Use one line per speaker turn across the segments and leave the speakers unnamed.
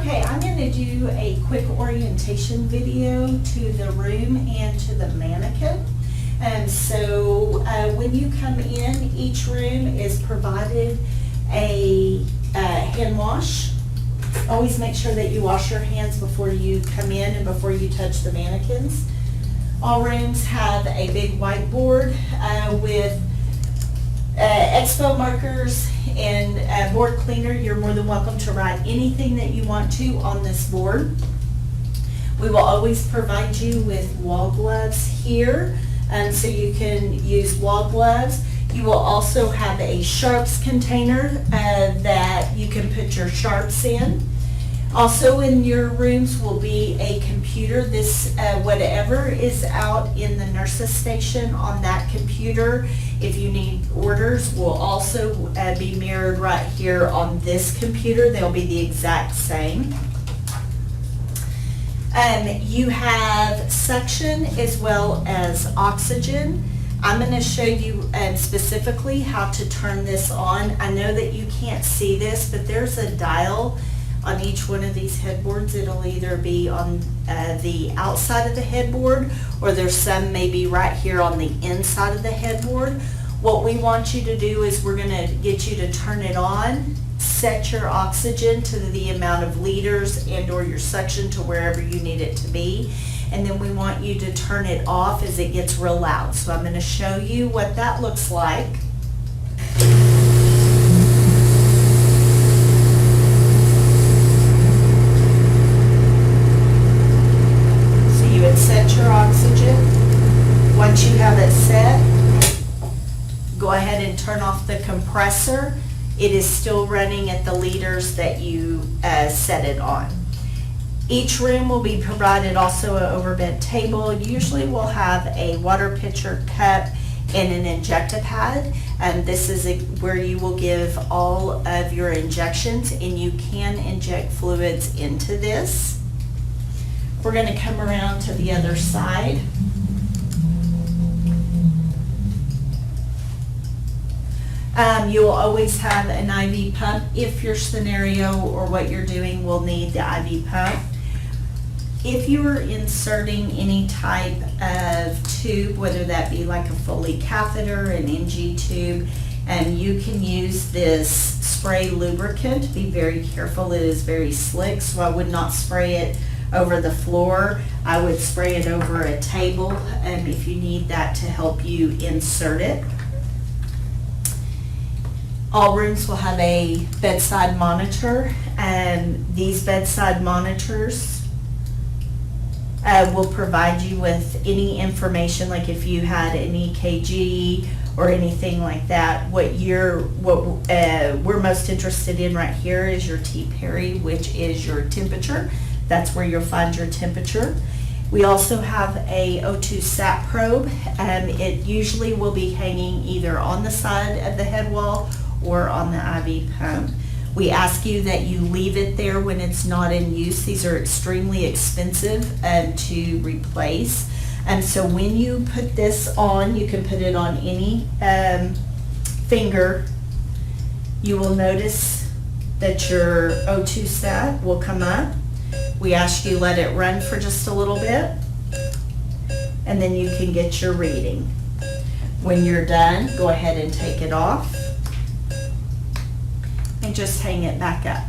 Okay, I'm going to do a quick orientation video to the room and to the mannequin. So when you come in, each room is provided a hand wash. Always make sure that you wash your hands before you come in and before you touch the mannequins. All rooms have a big whiteboard with expo markers and board cleaner. You're more than welcome to write anything that you want to on this board. We will always provide you with wall gloves here, so you can use wall gloves. You will also have a sharps container that you can put your sharps in. Also in your rooms will be a computer. This, whatever is out in the nurse's station on that computer, if you need orders, will also be mirrored right here on this computer. They'll be the exact same. You have suction as well as oxygen. I'm going to show you specifically how to turn this on. I know that you can't see this, but there's a dial on each one of these headboards. It'll either be on the outside of the headboard, or there's some maybe right here on the inside of the headboard. What we want you to do is we're going to get you to turn it on, set your oxygen to the amount of liters and or your suction to wherever you need it to be, and then we want you to turn it off as it gets real loud. So I'm going to show you what that looks like. Set your oxygen. Once you have it set, go ahead and turn off the compressor. It is still running at the liters that you set it on. Each room will be provided also an overbed table. Usually we'll have a water pitcher, cup, and an injector pad. And this is where you will give all of your injections, and you can inject fluids into this. We're going to come around to the other side. You will always have an IV pump if your scenario or what you're doing will need the IV pump. If you are inserting any type of tube, whether that be like a Foley catheter, an NG tube, you can use this spray lubricant. Be very careful. It is very slick, so I would not spray it over the floor. I would spray it over a table if you need that to help you insert it. All rooms will have a bedside monitor, and these bedside monitors will provide you with any information, like if you had an EKG or anything like that. What we're most interested in right here is your T-Peri, which is your temperature. That's where you'll find your temperature. We also have a O2 sat probe. It usually will be hanging either on the side of the head wall or on the IV pump. We ask you that you leave it there when it's not in use. These are extremely expensive to replace. So when you put this on, you can put it on any finger. You will notice that your O2 sat will come up. We ask you let it run for just a little bit, and then you can get your reading. When you're done, go ahead and take it off and just hang it back up.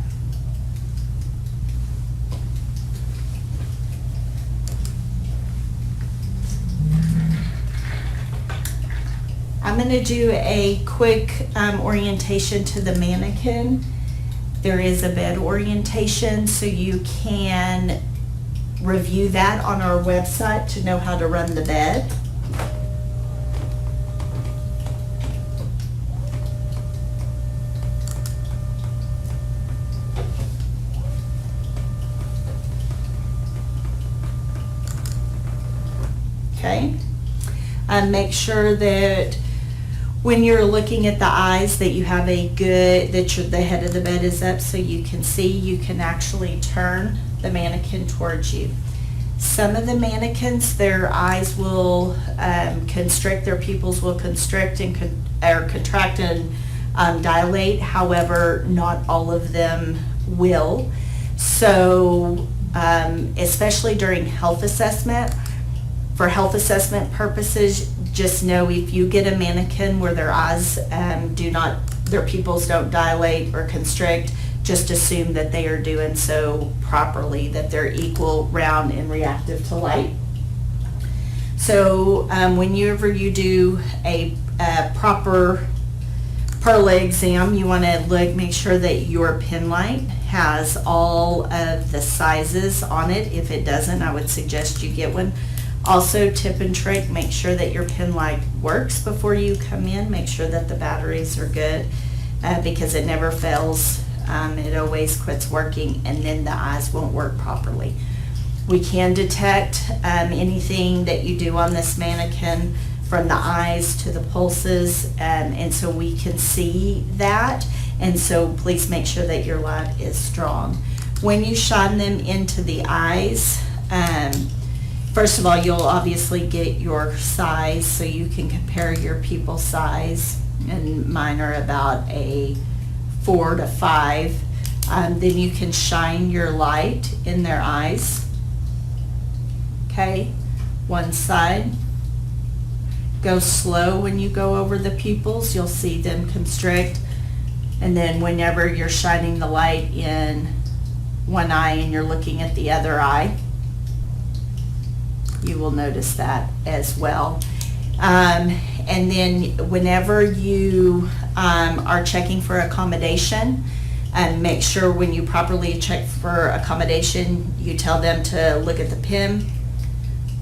I'm going to do a quick orientation to the mannequin. There is a bed orientation, so you can review that on our website to know how to run the bed. Okay. Make sure that when you're looking at the eyes that you have the head of the bed is up so you can see. You can actually turn the mannequin towards you. Some of the mannequins, their eyes will constrict, their pupils will constrict and contract and dilate. However, not all of them will. So especially during health assessment, for health assessment purposes, just know if you get a mannequin where their eyes their pupils don't dilate or constrict, just assume that they are doing so properly, that they're equal, round, and reactive to light. So whenever you do a proper pearl exam, you want to make sure that your pen light has all of the sizes on it. If it doesn't, I would suggest you get one. Also, tip and trick, make sure that your pen light works before you come in. Make sure that the batteries are good because it never fails. It always quits working, and then the eyes won't work properly. We can detect anything that you do on this mannequin from the eyes to the pulses, and so we can see that, and so please make sure that your light is strong. When you shine them into the eyes, first of all, you'll obviously get your size, so you can compare your pupil size, and mine are about a 4 to 5. Then you can shine your light in their eyes. Okay, one side. Go slow when you go over the pupils. You'll see them constrict. And then whenever you're shining the light in one eye and you're looking at the other eye, you will notice that as well. And then whenever you are checking for accommodation, make sure when you properly check for accommodation, you tell them to look at the pen,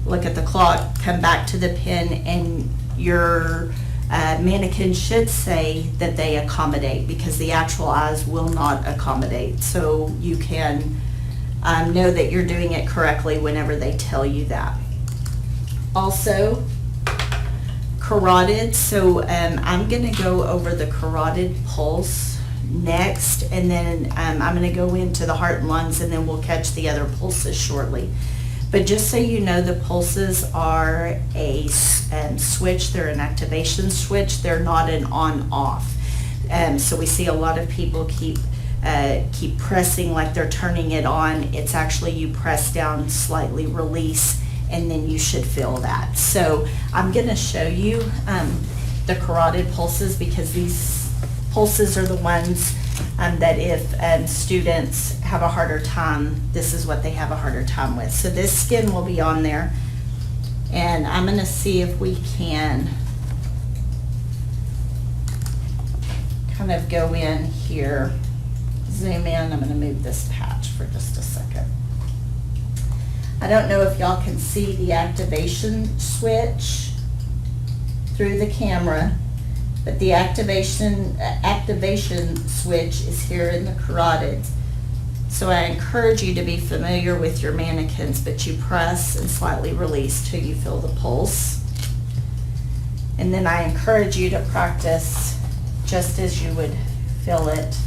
look at the clock, come back to the pen, and your mannequin should say that they accommodate, because the actual eyes will not accommodate. So you can know that you're doing it correctly whenever they tell you that. Also, carotid. So I'm going to go over the carotid pulse next, and then I'm going to go into the heart and lungs, and then we'll catch the other pulses shortly. But just so you know, the pulses are a switch. They're an activation switch. They're not an on-off. So we see a lot of people keep pressing like they're turning it on. It's actually you press down, slightly release, and then you should feel that. So I'm going to show you the carotid pulses, because these pulses are the ones that if students have a harder time, this is what they have a harder time with. So this skin will be on there, and I'm going to see if we can kind of go in here, zoom in. I'm going to move this patch for just a second. I don't know if y'all can see the activation switch through the camera, but the activation switch is here in the carotids. So I encourage you to be familiar with your mannequins, but you press and slightly release till you feel the pulse. And then I encourage you to practice just as you would feel it.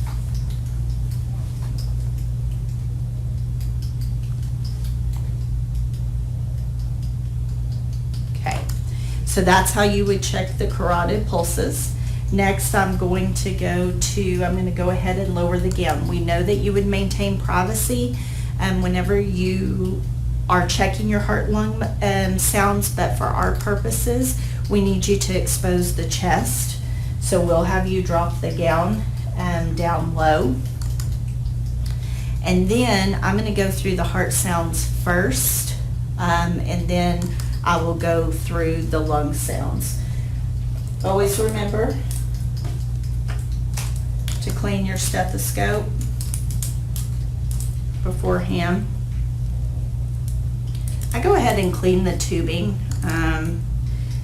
So that's how you would check the carotid pulses. Next, I'm going to go ahead and lower the gown. We know that you would maintain privacy whenever you are checking your heart-lung sounds, but for our purposes, we need you to expose the chest. So we'll have you drop the gown down low. And then I'm going to go through the heart sounds first, and then I will go through the lung sounds. Always remember to clean your stethoscope beforehand. I go ahead and clean the tubing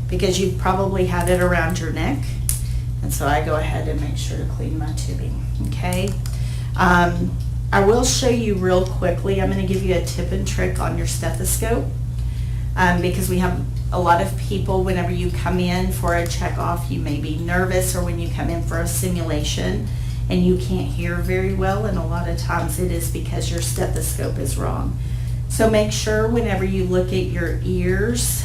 because you probably have it around your neck, and so I go ahead and make sure to clean my tubing. Okay. I will show you real quickly. I'm going to give you a tip and trick on your stethoscope. Because we have a lot of people, whenever you come in for a check-off, you may be nervous, or when you come in for a simulation and you can't hear very well, and a lot of times it is because your stethoscope is wrong. So make sure whenever you look at your ears,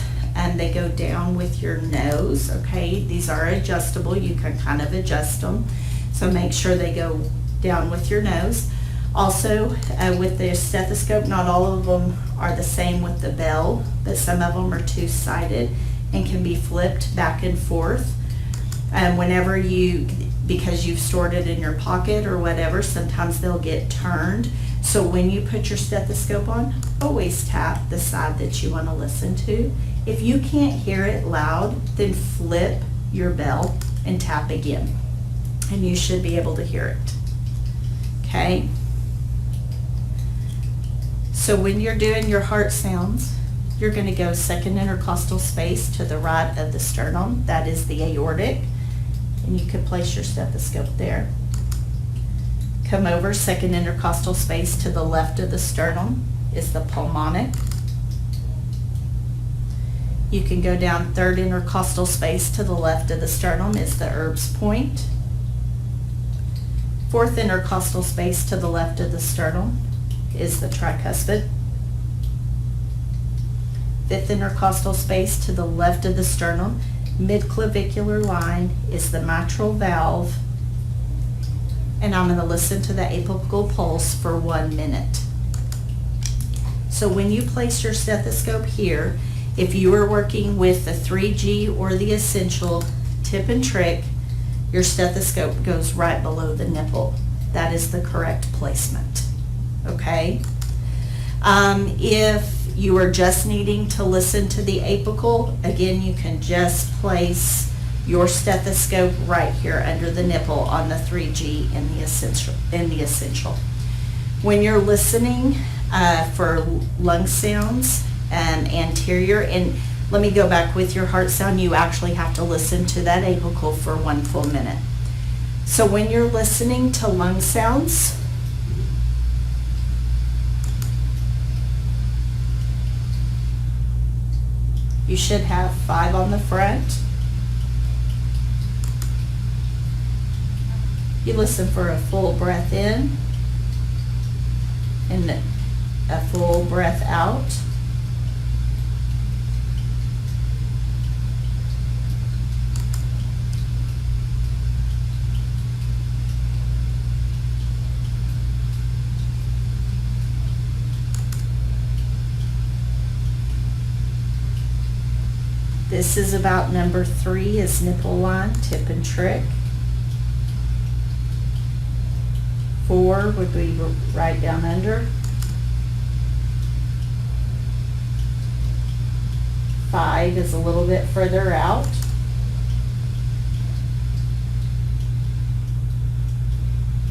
they go down with your nose, okay? These are adjustable. You can kind of adjust them. So make sure they go down with your nose. Also, with the stethoscope, not all of them are the same with the bell, but some of them are two-sided and can be flipped back and forth. Whenever because you've stored it in your pocket or whatever, sometimes they'll get turned. So when you put your stethoscope on, always tap the side that you want to listen to. If you can't hear it loud, then flip your bell and tap again, and you should be able to hear it. Okay? So when you're doing your heart sounds, you're going to go second intercostal space to the right of the sternum. That is the aortic. And you could place your stethoscope there. Come over second intercostal space to the left of the sternum is the pulmonic. You can go down third intercostal space to the left of the sternum is the Erb's point. Fourth intercostal space to the left of the sternum is the tricuspid. Fifth intercostal space to the left of the sternum, mid-clavicular line, is the mitral valve. And I'm going to listen to the apical pulse for 1 minute. So when you place your stethoscope here, if you are working with the 3G or the essential tip and trick, your stethoscope goes right below the nipple. That is the correct placement. Okay? If you are just needing to listen to the apical, again, you can just place your stethoscope right here under the nipple on the 3G in the essential. When you're listening for lung sounds anterior, and let me go back with your heart sound, you actually have to listen to that apical for 1 full minute. So when you're listening to lung sounds, you should have 5 on the front. You listen for a full breath in and a full breath out. This is about number 3 is nipple line, tip and trick. 4 would be right down under. 5 is a little bit further out.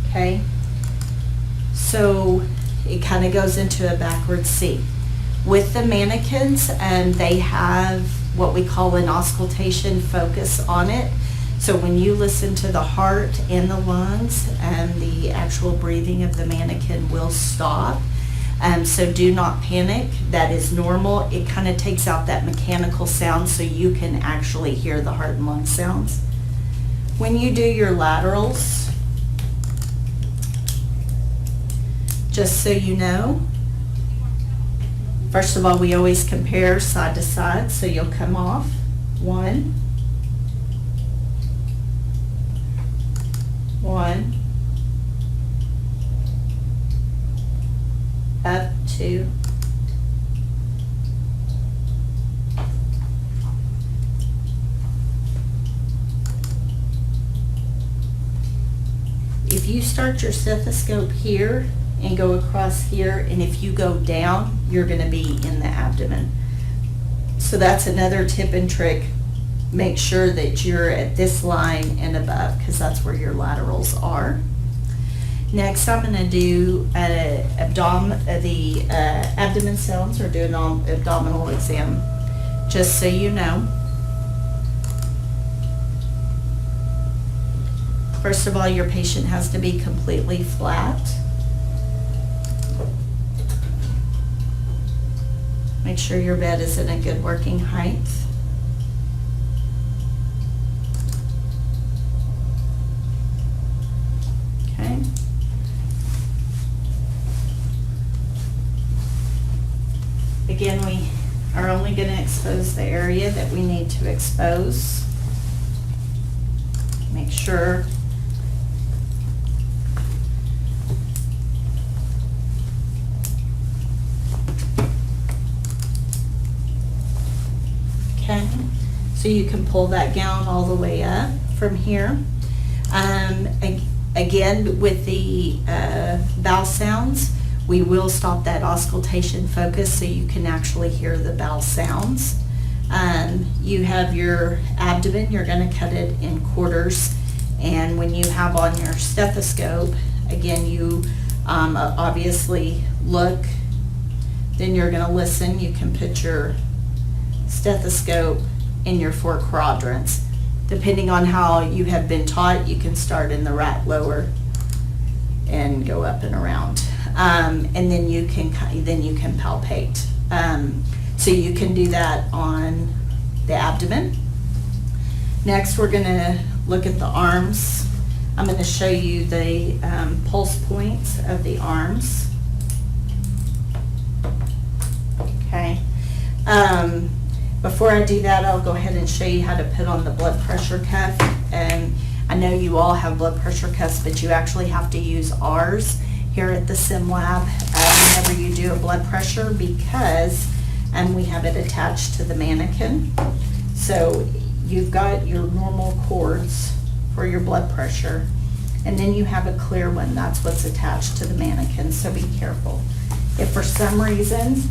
Okay, so it kind of goes into a backward C. With the mannequins, they have what we call an auscultation focus on it. So when you listen to the heart and the lungs, the actual breathing of the mannequin will stop. So do not panic. That is normal. It kind of takes out that mechanical sound so you can actually hear the heart and lung sounds. When you do your laterals, just so you know, first of all, we always compare side to side, so you'll come off 1, 1, up 2, if you start your stethoscope here and go across here, and if you go down, you're going to be in the abdomen. So that's another tip and trick. Make sure that you're at this line and above, because that's where your laterals are. Next, I'm going to do the abdomen sounds, or do an abdominal exam, just so you know. First of all, your patient has to be completely flat. Make sure your bed is in a good working height. Okay. Again, we are only going to expose the area that we need to expose. Make sure So you can pull that gown all the way up from here. Again, with the vowel sounds, we will stop that auscultation focus so you can actually hear the vowel sounds. You have your abdomen, you're going to cut it in quarters, and when you have on your stethoscope, again, you obviously look, then you're going to listen. You can put your stethoscope in your 4 quadrants. Depending on how you have been taught, you can start in the right lower and go up and around. And then you can palpate. So you can do that on the abdomen. Next, we're going to look at the arms. I'm going to show you the pulse points of the arms. Okay. Before I do that, I'll go ahead and show you how to put on the blood pressure cuff. And I know you all have blood pressure cuffs, but you actually have to use ours here at the Sim Lab whenever you do a blood pressure, because we have it attached to the Manikin. So you've got your normal cords for your blood pressure, and then you have a clear one. That's what's attached to the Manikin, so be careful. If for some reason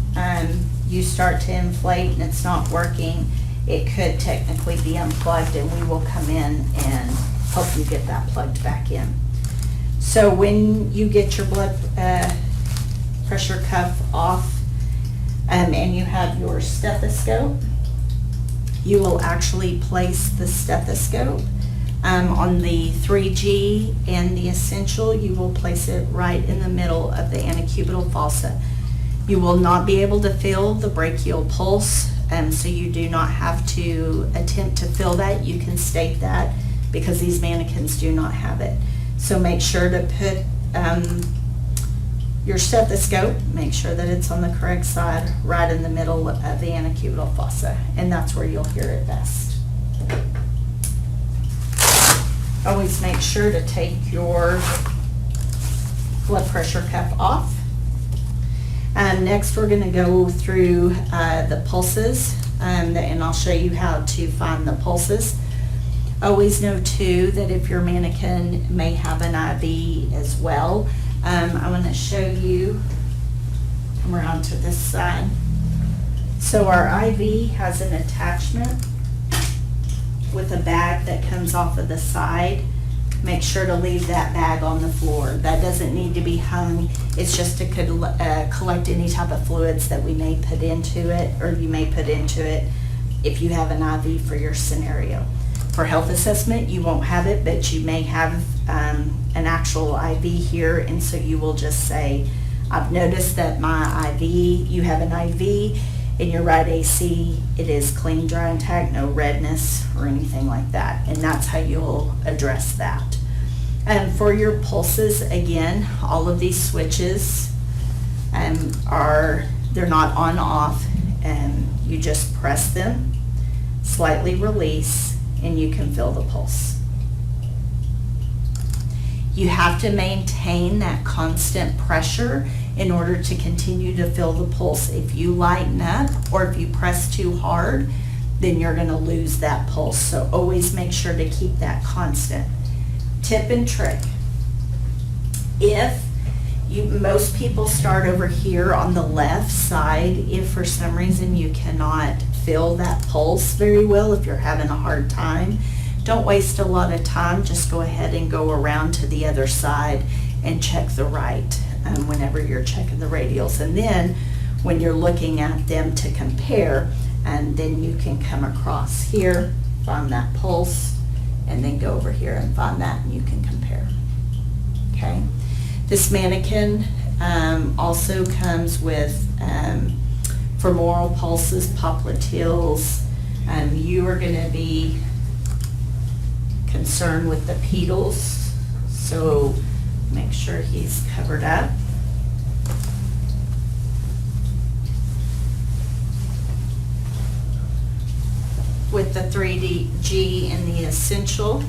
you start to inflate and it's not working, it could technically be unplugged, and we will come in and help you get that plugged back in. So when you get your blood pressure cuff off and you have your stethoscope, you will actually place the stethoscope on the 3G and the essential. You will place it right in the middle of the antecubital fossa. You will not be able to feel the brachial pulse, so you do not have to attempt to feel that. You can state that because these mannequins do not have it. So make sure to put your stethoscope, make sure that it's on the correct side, right in the middle of the antecubital fossa, and that's where you'll hear it best. Always make sure to take your blood pressure cuff off. Next, we're going to go through the pulses, and I'll show you how to find the pulses. Always know too that if your mannequin may have an IV as well. I'm going to show you, come around to this side. So our IV has an attachment with a bag that comes off of the side. Make sure to leave that bag on the floor. That doesn't need to be hung. It's just to collect any type of fluids that we may put into it, or you may put into it if you have an IV for your scenario. For health assessment, you won't have it, but you may have an actual IV here, and so you will just say, I've noticed that my IV, you have an IV in your right AC, it is clean, dry, intact, no redness or anything like that, and that's how you'll address that. And for your pulses, again, all of these switches they're not on off, and you just press them, slightly release, and you can feel the pulse. You have to maintain that constant pressure in order to continue to feel the pulse. If you lighten up or if you press too hard, then you're going to lose that pulse. So always make sure to keep that constant. Tip and trick. Most people start over here on the left side. If for some reason you cannot feel that pulse very well, if you're having a hard time, don't waste a lot of time. Just go ahead and go around to the other side and check the right whenever you're checking the radials. And then when you're looking at them to compare, and then you can come across here, find that pulse, and then go over here and find that, and you can compare. Okay. This mannequin also comes with femoral pulses, popliteals. You are going to be concerned with the pedals, so make sure he's covered up. With the 3G and the essential,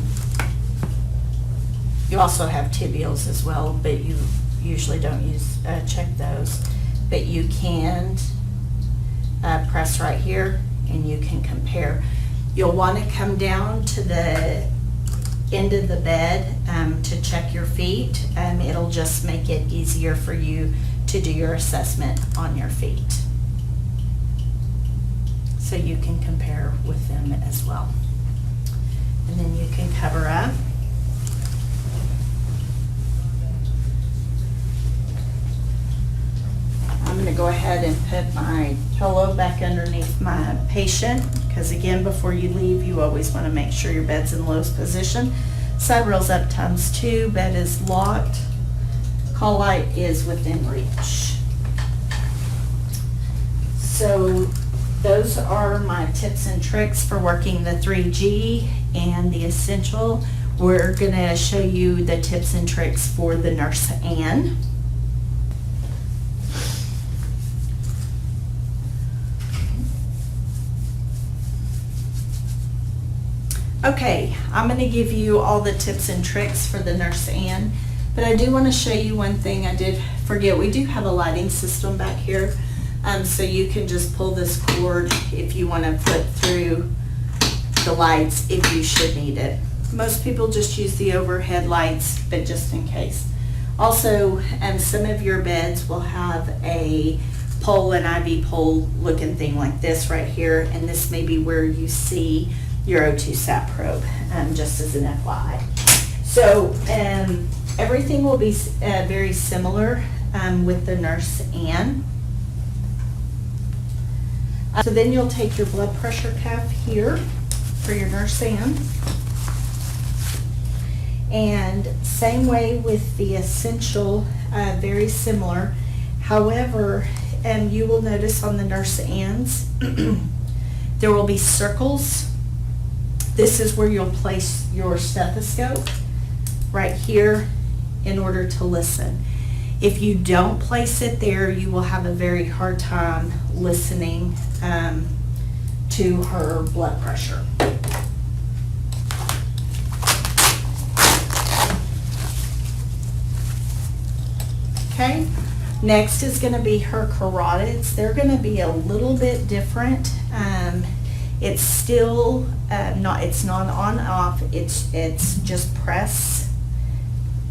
you also have tibials as well, but you usually don't check those. But you can press right here and you can compare. You'll want to come down to the end of the bed to check your feet. It'll just make it easier for you to do your assessment on your feet. So you can compare with them as well. And then you can cover up. I'm going to go ahead and put my pillow back underneath my patient, because again, before you leave, you always want to make sure your bed's in lowest position. Side rails up ×2, bed is locked, call light is within reach. So those are my tips and tricks for working the 3G and the essential. We're going to show you the tips and tricks for the Nurse Ann. Okay, I'm going to give you all the tips and tricks for the Nurse Ann, but I do want to show you one thing I did forget. We do have a lighting system back here, so you can just pull this cord if you want to put through the lights if you should need it. Most people just use the overhead lights, but just in case. Also, some of your beds will have a pole, an IV pole looking thing like this right here, and this may be where you see your O2 sat probe, just as an FYI. So everything will be very similar with the Nurse Ann. So then you'll take your blood pressure cuff here for your Nurse Ann. And same way with the essential, very similar. However, you will notice on the Nurse Ann's, there will be circles. This is where you'll place your stethoscope, right here, in order to listen. If you don't place it there, you will have a very hard time listening to her blood pressure. Okay, next is going to be her carotids. They're going to be a little bit different. It's still it's not on off, it's just press,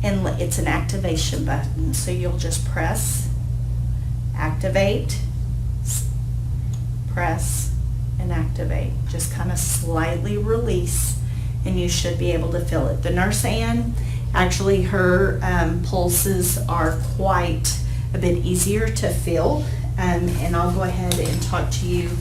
and it's an activation button. So you'll just press, activate, press, and activate. Just kind of slightly release, and you should be able to feel it. The Nurse Ann, actually her pulses are quite a bit easier to feel, and I'll go ahead and talk to you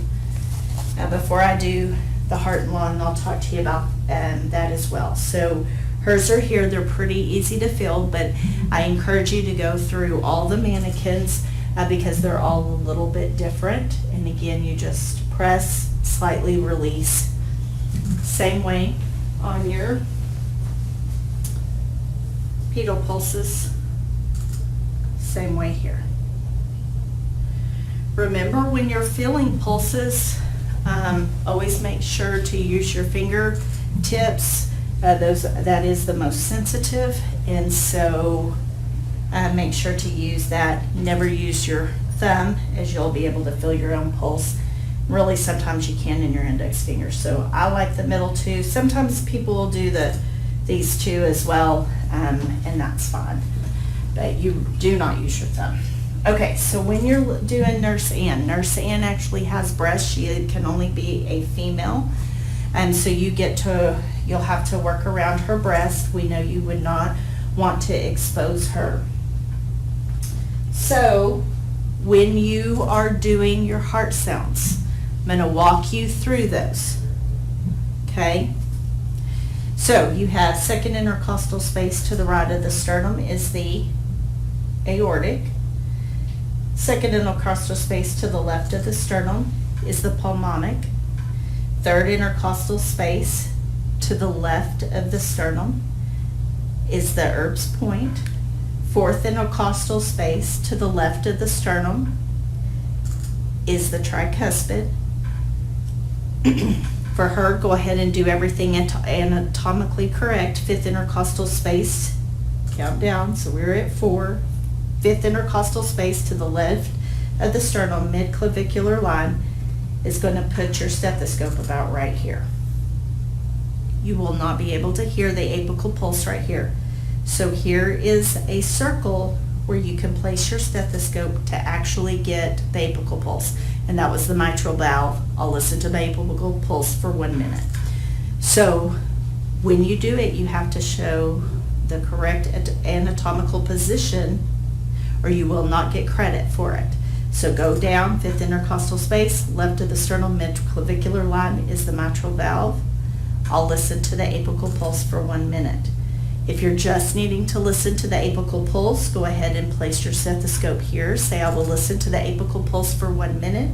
before I do the heart and lung. I'll talk to you about that as well. So hers are here. They're pretty easy to feel, but I encourage you to go through all the mannequins because they're all a little bit different. And again, you just press, slightly release. Same way on your pedal pulses. Same way here. Remember, when you're feeling pulses, always make sure to use your fingertips. That is the most sensitive, and so make sure to use that. Never use your thumb, as you'll be able to feel your own pulse. Really, sometimes you can in your index finger. So I like the middle two. Sometimes people will do these two as well, and that's fine. But you do not use your thumb. Okay, so when you're doing Nurse Ann actually has breasts. She can only be a female, and so you'll have to work around her breast. We know you would not want to expose her. So when you are doing your heart sounds, I'm going to walk you through those. Okay, so you have second intercostal space to the right of the sternum is the aortic. Second intercostal space to the left of the sternum is the pulmonic. Third intercostal space to the left of the sternum is the Erb's point. Fourth intercostal space to the left of the sternum is the tricuspid. For her, go ahead and do everything anatomically correct. Fifth intercostal space, count down, so we're at 4. Fifth intercostal space to the left of the sternum, mid-clavicular line, is going to put your stethoscope about right here. you will not be able to hear the apical pulse right here. So here is a circle where you can place your stethoscope to actually get the apical pulse. And that was the mitral valve. I'll listen to the apical pulse for 1 minute. So when you do it, you have to show the correct anatomical position or you will not get credit for it. So go down, fifth intercostal space, left of the sternal midclavicular line is the mitral valve. I'll listen to the apical pulse for 1 minute. If you're just needing to listen to the apical pulse, go ahead and place your stethoscope here. Say, I will listen to the apical pulse for 1 minute,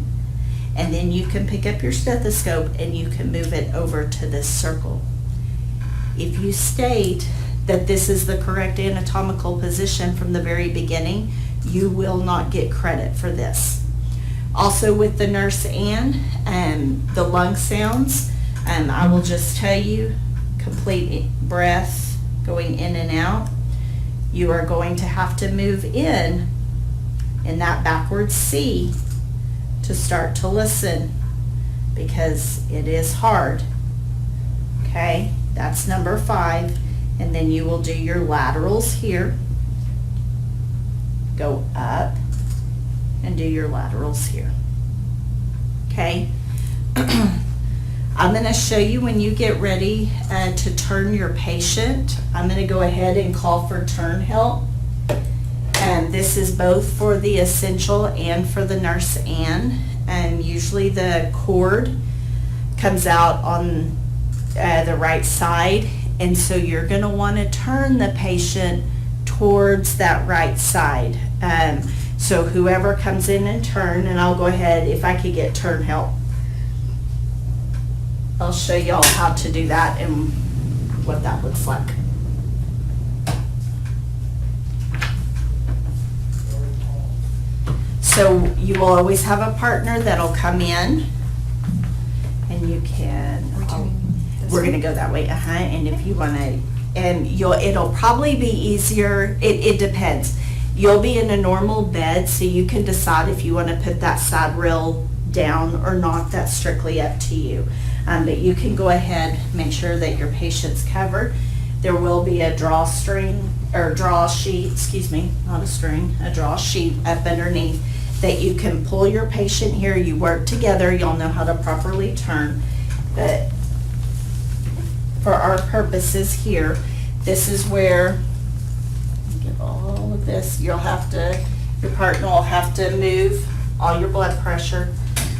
and then you can pick up your stethoscope and you can move it over to this circle. If you state that this is the correct anatomical position from the very beginning, you will not get credit for this. Also with the nurse and the lung sounds, I will just tell you, complete breath going in and out. You are going to have to move in that backwards C to start to listen because it is hard. Okay, that's number 5. And then you will do your laterals here. Go up and do your laterals here. Okay. I'm going to show you when you get ready to turn your patient. I'm going to go ahead and call for turn help. And this is both for the essential and for the nurse and usually the cord comes out on the right side, and so you're going to want to turn the patient towards that right side. So whoever comes in and turn, and I'll go ahead, if I could get turn help, I'll show y'all how to do that and what that looks like. So you will always have a partner that'll come in, and you can, we're going to go that way, and if you want to, and it'll probably be easier, it depends. You'll be in a normal bed, so you can decide if you want to put that side rail down or not. That's strictly up to you. But you can go ahead, make sure that your patient's covered. There will be a draw sheet, not a string, a draw sheet up underneath that you can pull your patient here. You work together, you'll know how to properly turn. But for our purposes here, this is where, get all of this, your partner will have to move all your blood pressure,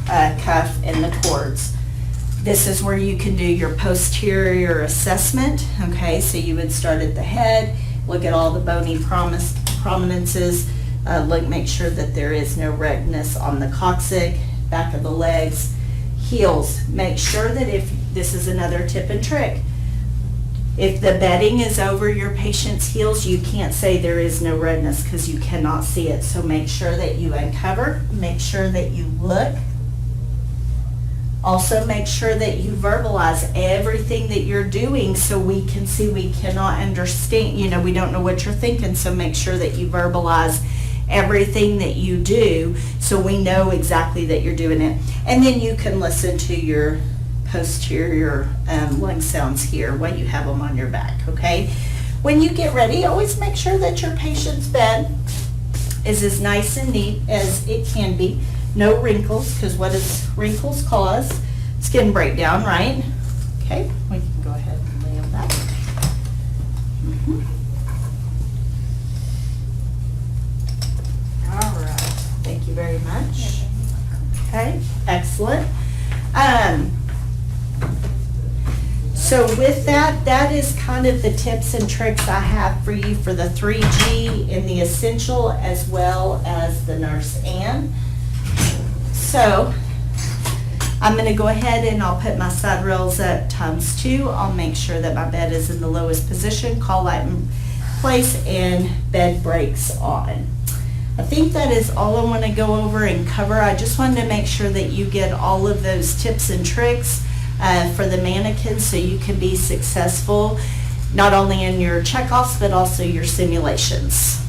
cuff, and the cords. This is where you can do your posterior assessment. Okay, so you would start at the head, look at all the bony prominences, make sure that there is no redness on the coccyx, back of the legs, heels. Make sure that this is another tip and trick. If the bedding is over your patient's heels, you can't say there is no redness because you cannot see it. So make sure that you uncover, make sure that you look. Also make sure that you verbalize everything that you're doing so we can see. We cannot understand, we don't know what you're thinking, so make sure that you verbalize everything that you do so we know exactly that you're doing it. And then you can listen to your posterior lung sounds here while you have them on your back, okay? When you get ready, always make sure that your patient's bed is as nice and neat as it can be. No wrinkles, because what does wrinkles cause? Skin breakdown, right? Okay, we can go ahead and lay on that. All right, thank you very much. Okay, excellent. So with that is kind of the tips and tricks I have for you for the 3G in the essential as well as the nurse and. So I'm going to go ahead and I'll put my side rails at ×2. I'll make sure that my bed is in the lowest position, call light in place, and bed brakes on. I think that is all I want to go over and cover. I just wanted to make sure that you get all of those tips and tricks for the mannequin so you can be successful not only in your checkoffs but also your simulations.